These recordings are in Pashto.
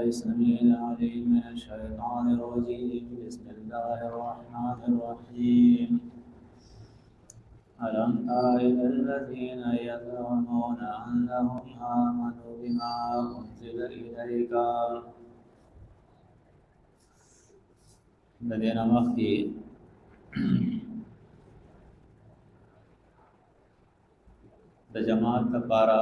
السميع العليم من الشيطان الرجيم. بسم الله الرحمن الرحيم. ألم تر إلى الذين يزعمون أنهم آمنوا بما أنزل إليك الذين مخفي د جماعت لپاره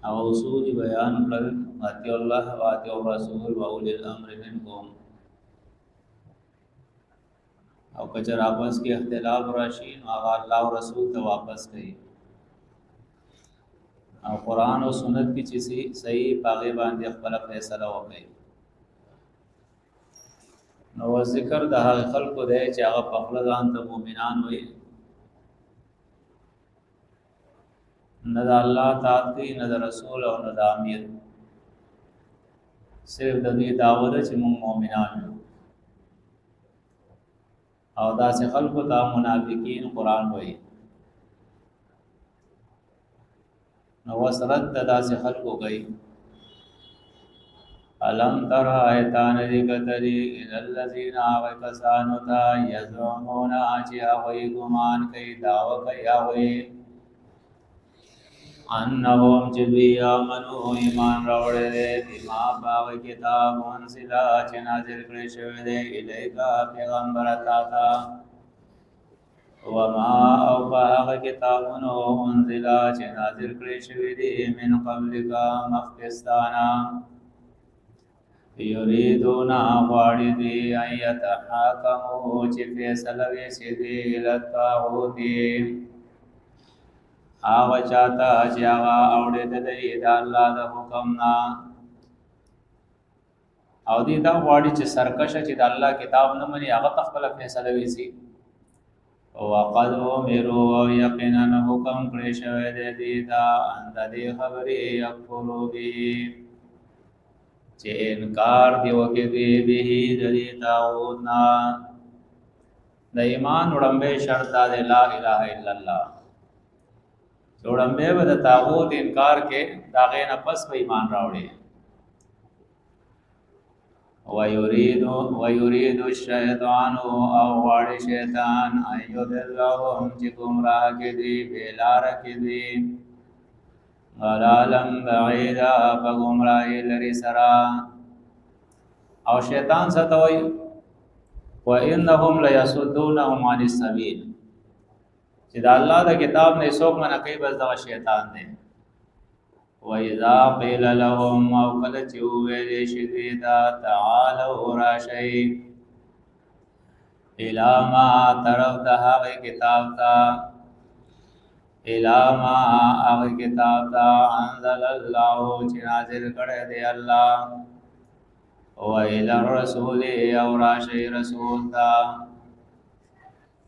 او اصول بیان کړل اطیع الله و اطیع الرسول و اولي الامر منکم او کچر آپس کې اختلاف راشي هغه الله او رسول ته واپس کړي او قران او سنت کې چې صحیح پاغه باندې خپل فیصله وکړي نو ذکر د هغه خلکو دی چې هغه په خپل ځان ته مؤمنان وي نه د الله تعالی نه د رسول او نه د امیر صرف د دې دعوت چې موږ مؤمنان یو او داسې خلکو ته منافقین قران وایي نو وسرت د داسې خلکو کوي الم تر ایتان ذکتری الى الذین آوکسانو تا یزعمون چې هغوی ګمان کوي دعوه کوي هغوی انهم جدوی آمنو ایمان راوڑے دے بما باغ کتاب منزلہ چه نازل کری شوی دے الیکا پیغمبر تاتا وما او باغ کتابنو منزلہ چه نازل کری شوی دے من قبلکا مخفستانا یریدونا غاڑی دی ایت حاکمو چه فیصلوی سیدی لطاغوتی آغا چاہتا چی آغا اوڑی دلی دا اللہ دا حکم نا او دی دا غواړي چې سرکشه چې د الله کتاب نه مني هغه تخپل فیصله ویسي وقد امروا او یقینا حکم کړی شوی دی دا اند دې خبرې یکفرو به چې انکار دی وکړي به د دې داود نا د ایمان وړاندې شرط دی لا اله الا الله جوړمبه به د طاغوت انکار کې داغه نه پس په ایمان راوړي ويريد الشیطان او غواړي شیطان ايو دلهم چې گمراه کې دي بلار کې دي غلالم بعیدا په گمراهی لري سرا او شیطان ستوي وانهم ليصدونهم عن السبيل چې د الله د کتاب نه څوک منع کوي بس دا شیطان دی و اذا قيل لهم او کله چې ویل شي دا تعالوا راشي الى ما طرف د هغه کتاب تا الى ما هغه کتاب تا انزل الله چې نازل کړی دی الله او الى الرسول او راشي رسول تا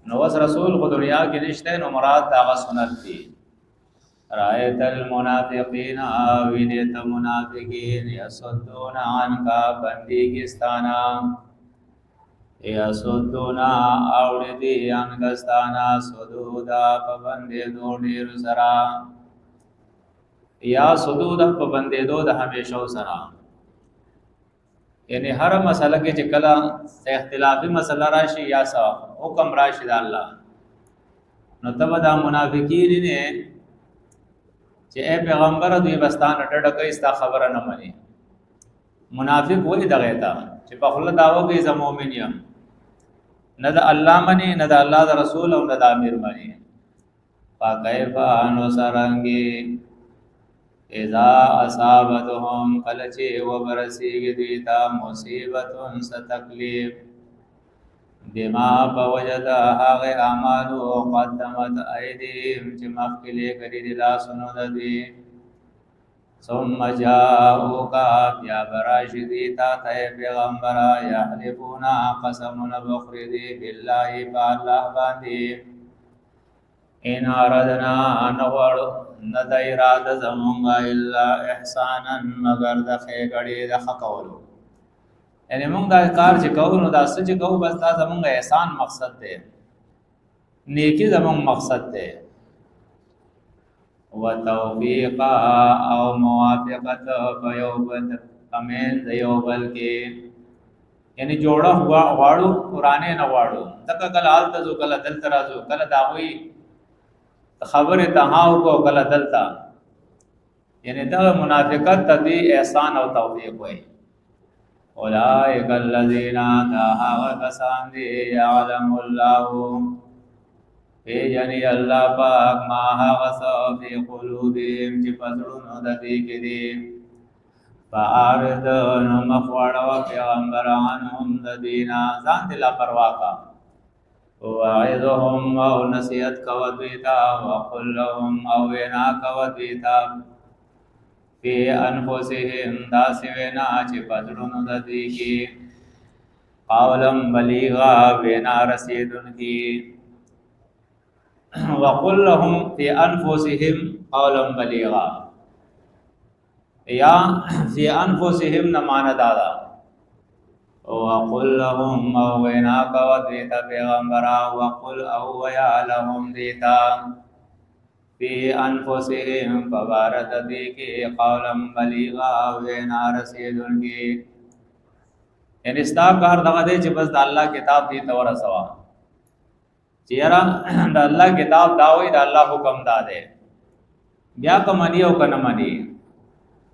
نو اس رسول خو دنیا کې نشته نو مراد دا سنت دي رایت المنافقین وینت منافقین یصدون عنک بندگستانا یصدون اوردی عنکستانا صدودا پبندې دو ډیر سرا یا صدودا پبندې دو د همیشو سرا یعنی هر مسله کې چې کله اختلافي مسله راشي یا څه حکم راشي د الله نو تبه دا منافقین نه چې اے پیغمبر دوی بستان ډډه کوي ستا خبره نه مانی منافق وې دغه تا چې په خپل داوا کوي زه مؤمن یم نه د الله مانی نه د الله د رسول او نه د امیر مانی فكيف انو سرنګي اذا اصابتهم کلچه وبرسیږي دوی ته مصیبتون ستکلیف بما بوجد هغه اعمالو قدمت ایدیهم چې مخکې کړي دي لاسونو د دوی ثم جاءوك بیا براشدی تا ته پیغمبر یحلفون قسمنا بخردی بالله بالله باندې ان اردنا انور ند اراده زمونږه الا احسانا مگر د خېګړې د حقولو یعنی موږ دا کار چې کوو نو دا څه چې کوو بس دا زمونږه احسان مقصد دی نیکی زمونږ مقصد دی وتوفیقا او موافقت کمین دیو بل کې یعنی جوړه غواړو قرآن نه غواړو تک کله حالت ذو کله دل ترازو کله داوی خبره تهاو کو کله دلتا یعنی دا منافقت تدی احسان او توفیق وای اولئک الذین دعوا کسان دی یعلم الله یعنی الله پاک ما غص فی قلوبهم چې پسړونو د دې کې دي فارد نو مخواړه پیغمبرانهم د دینا ځان دي لا پروا کا وعظهم او نصیحت کو دویتا وقل لهم او وینا کو دویتا فی انفسهم داس وینا چې پسړونو د دې کې قولم بلیغا وینا رسیدون کی وقل لهم فی انفسهم قولا بلیغا یا فی انفسهم نمان دادا وقل لهم او وینا کو دیتا پیغمبرا وقل او ویا لهم دیتا فی انفسهم فبارد دی کی قولا بلیغا وینا رسیدن کی یعنی استا کار دغه دی چې بس د الله کتاب دی تور سوا چیرې د الله کتاب داوي د الله حکم داده بیا کمنی او کنه منی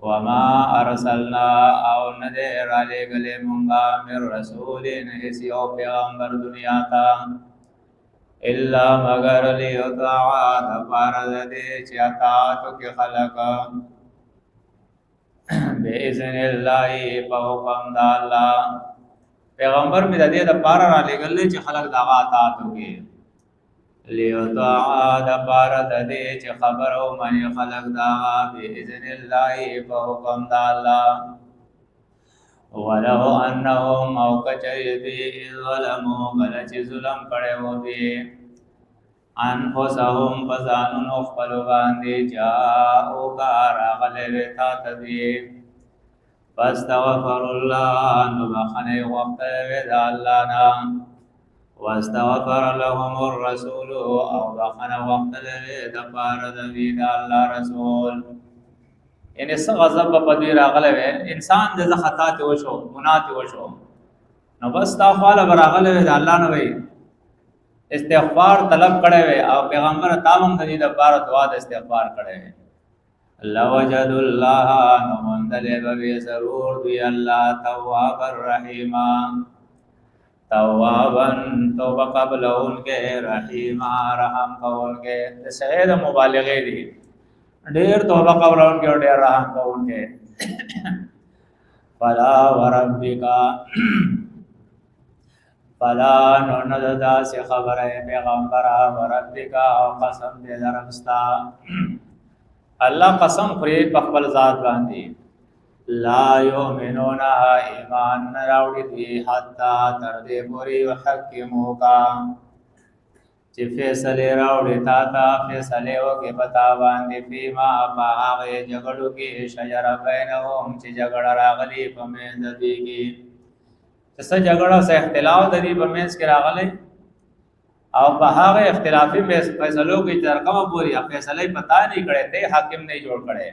وما ارسلنا او نذر علی گله مونږه مر رسول نه سیو پیغمبر دنیا تا الا مگر لیطاع د پارد دې چې اطاعت کې خلق باذن الله په حکم د الله پیغمبر می د دې د پار را لګل چې خلق د اطاعت وکړي لیطاع د پارد دې چې خبر او منی خلق دا باذن الله په حکم د الله ولو انهم او کچری ظلموا غلط ظلم کړي وو دي انفسهم فزانون خپل باندې جاءو کار غلې تا تدي فاستغفر الله نو بخنه وقت ود الله نا واستغفر لهم الرسول او بخنه وقت ود پار د وید الله رسول ان اس غضب په دې راغله انسان د خطا ته وشو ګناه ته وشو نو بس تا خپل براغله د الله نه وي استغفار طلب کړي وي او پیغمبر تامم د دې لپاره دعا د استغفار کړي وي الله وجد الله نو مندل به ضرور دی الله تواب الرحیم توابن توبه قبل انکه رحیم رحم کونکه سید مبالغه دی ډیر توبه قبل انکه ډیر رحم کونکه فلا وربک فلا نندا سے خبر ہے پیغمبر وربک او قسم دې درمستا الله قسم خوري په خپل ذات باندې لا یؤمنون ایمان راوړي دي حتا تر دې پوری حکیمو کا چې فیصله راوړي تا فیصله وکي پتا باندې فيما باغ جګړو کې شجر بینهم چې جګړه راغلي په منځ دي کې څه جګړه سه اختلاف د دې په منځ کې راغلي او په هغه اختلافي فیصلو کې تر کومه پوری فیصله پتا نه کړي ته حاکم نه جوړ کړي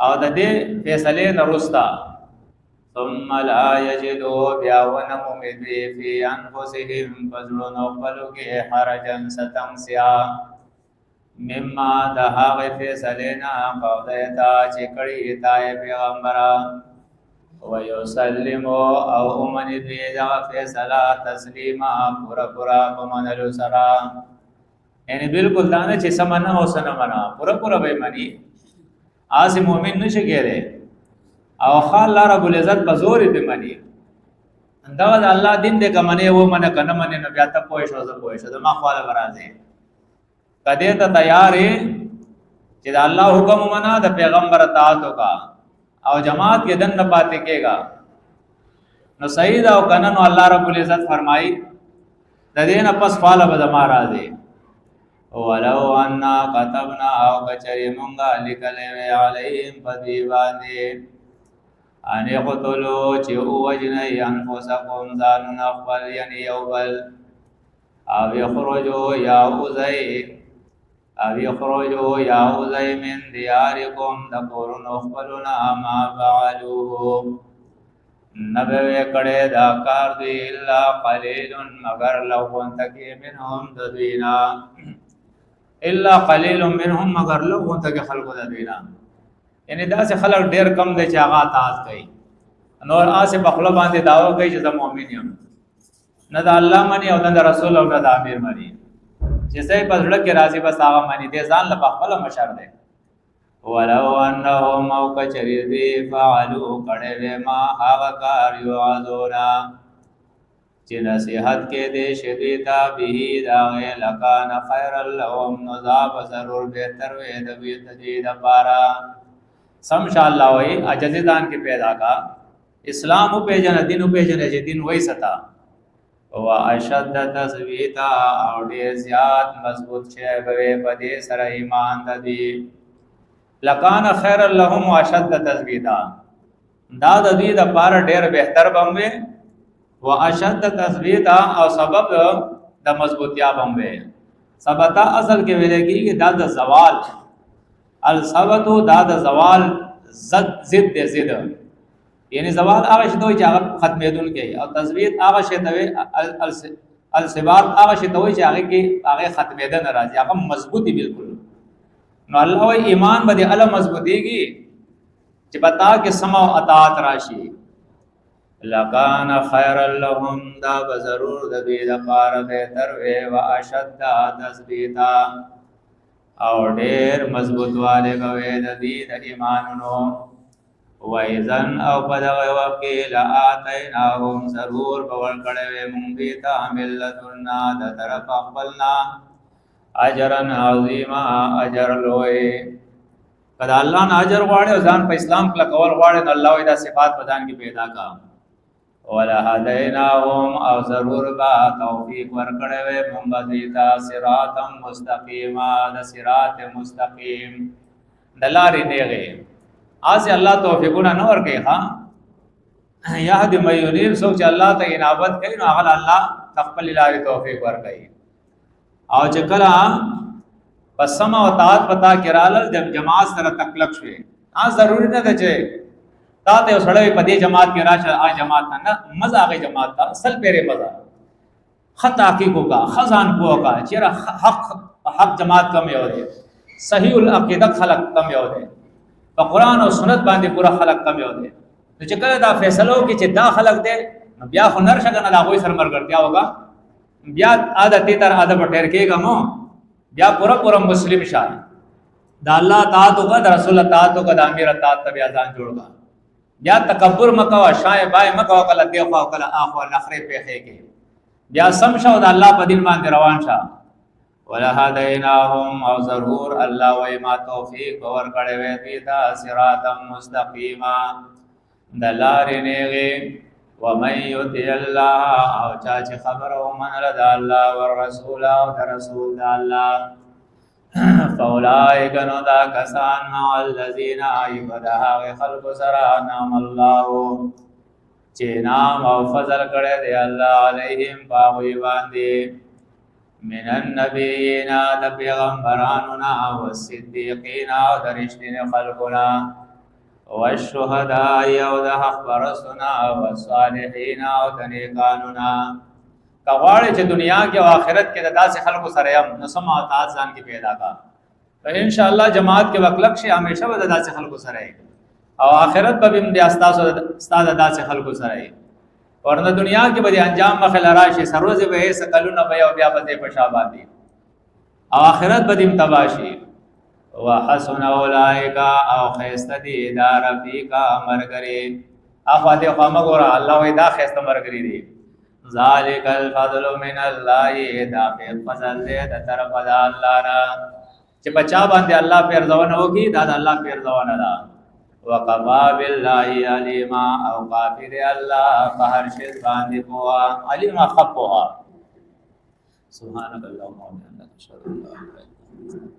او د دې فیصله نرستا ثم لا یجدوا بیاون ممدی فی انفسهم فزلون خپلو کې حرجن ستمسیا مما د هغه فیصله نه قولیتا چې کړي تای پیغمبران ويسلم او من دې دا فیصله تسلیما پورا منلو سرا یعنی بالکل دا نه چې سمنه او سنمنا پورا به مانی آس مومن نشه کېره او خال الله رب العزت په زور دې مانی دا د الله دین دې کمنه و من کنه من نو بیا ته پوه شو ما خپل برازه کده ته تیار چې د الله حکم منا د پیغمبر اطاعت وکا او جماعت کې دن نه پاتې کېگا نو سید او کنه نو الله رب العزت فرمایي د دې نه پس فال به د ما راځي ولو ان كتبنا او کچری مونږه لیکلې وی علیهم فدیوانه ان قتلوا چې وجنای انفسکم ځان خپل یعنی یوبل او یخرجوا یا اوزای او یخرجوا یا اوزی من دیارکم دکورن اخبرنا ما فعلوه نبوی کڑے دا کار دوی الا قلیل مگر لو کنتکی منهم ددوینا الا قلیل منهم مگر لو کنتکی خلق ددوینا یعنی دا سے خلق ډیر کم دی چې هغه اطاعت کوي نور آسه بخله باندې داوا کوي چې زه مؤمن یم نه د الله منی او نه د رسول او نه د امیر منی چې څه په زړه کې راځي بس هغه منی دې ځان له خپل مشر دی ولو انهم او کچری دی فعلوا کړه ما هغه کار یعذونا چې نصیحت کې دې شدیدا به دا لکان خیر لهم نذاب ضرور بهتر وي د دې لپاره سم شاء الله وای عجزدان کې پیدا کا اسلام په جن دین په جن چې دین وای ستا او اشد تثبیتا او ډیر زیات مضبوط شي به په دې سره ایمان د دې لکان خیر لهم واشد تثبیتا دا د دې د پاره ډیر بهتر بموي واشد تثبیتا او سبب د مضبوطیا بموي ثبتا اصل کې ویل کېږي دا د زوال الثبت دا د زوال ضد ضد یعنی زوال هغه شی ته چې هغه ختمېدون کې او تثبیت هغه شی ته الثبات هغه شی ته چې هغه کې هغه ختمېدل راځي هغه مضبوطی بالکل نو الله وی ایمان باندې الله مضبوطیږي چې پتا کې سمع او اطاعت راشي لکان خیر لهم دا بضرور د دې لپاره بهتر وي او اشد تثبیتا او ډېر مضبوط والے به د دې د ایمانونو وایزن او په دغه وخت کې لآتیناهم ضرور به ورکړی مونږ دې ته ملتنا د طرف خپلنا اجرا عظیما اجر لوی کله الله نه اجر غواړي او ځان په اسلام کې کول غواړي نو الله دا صفات بدن کې پیدا کا ولا هدیناهم او ضرور با توفیق ورکړی وي مونږ دې ته صراط مستقیما د صراط مستقیم دلاري نیغه آسه الله توفیقونه نه ورکړي ها یهد مینیر سوچ الله ته انابت کوي نو هغه الله خپل لاري توفیق ورکړي او چې کله پس سما او طاعت پتا کرال جماعت سره تکلق شوي ضروری نه ده چې تا ته سړی په دې جماعت کې راشه جماعت نه مزه هغه جماعت ته اصل پیره مزه خطا کی کو کا خزان کو کا چیرې حق جماعت کم یو دي صحیح العقیده خلق کم یو دي په قران او سنت باندې پورا خلق کم یو دي چې کله دا فیصلو کې چې دا خلق دي بیا خو نرشه کنه دا وای سر مرګرتیا ہوگا بیا عادت تر ادب ټیر کېګم بیا پورا مسلم شان دا الله تعالی او د رسول تعالی او د امیر تعالی بیا ځان جوړا بیا تکبر مکو شای بای مکو کله دی خو کله اخو نخره پیخه کې بیا سم شو د الله په دین باندې روان شه ولا هدیناهم او ضرور الله و ما توفیق ور کړه وی پیدا صراط مستقیما دلار نیغه ومن یطع الله او چا چې خبر او من رضا الله والرسول او رسول الله فاولائک نو دا کسان مع الذین ایبدها خلق سرا نام الله چې نام او فضل کړه دی الله علیهم باوی باندې من النبیین د پیغمبرانو او صدیقین او درشتین خلقنا والشهداء او د حق پرستنا او صالحین او د نیکانونا کغواړي چې دنیا کې او آخرت کې د داسې خلکو سره یم نو سم اطاعت ځان کې پیدا کا تو ان شاء الله جماعت کې وکلک شي همیشه به د داسې خلکو سره او آخرت به هم د استاد داسې خلکو سره ورنه دنیا کې به انجام مخه لراشي سروز به سکلونه به او بیا به په شابادي او آخرت به دیم تباشي وحسن اولئک او خیستدی دا رفیقا مرګری افا دې خو مګور الله وې دا خیست مرګری دی ذالک الفضل من الله دا په فضل دې د طرف د الله را چې بچا باندې الله پیر ځونه وکي دا د الله پیر ځونه دا وقفا بالله علیما او غافر الله په هر شی باندې پوها علیما خپوها سبحانك اللهم وبحمدك اشهد ان لا اله الا انت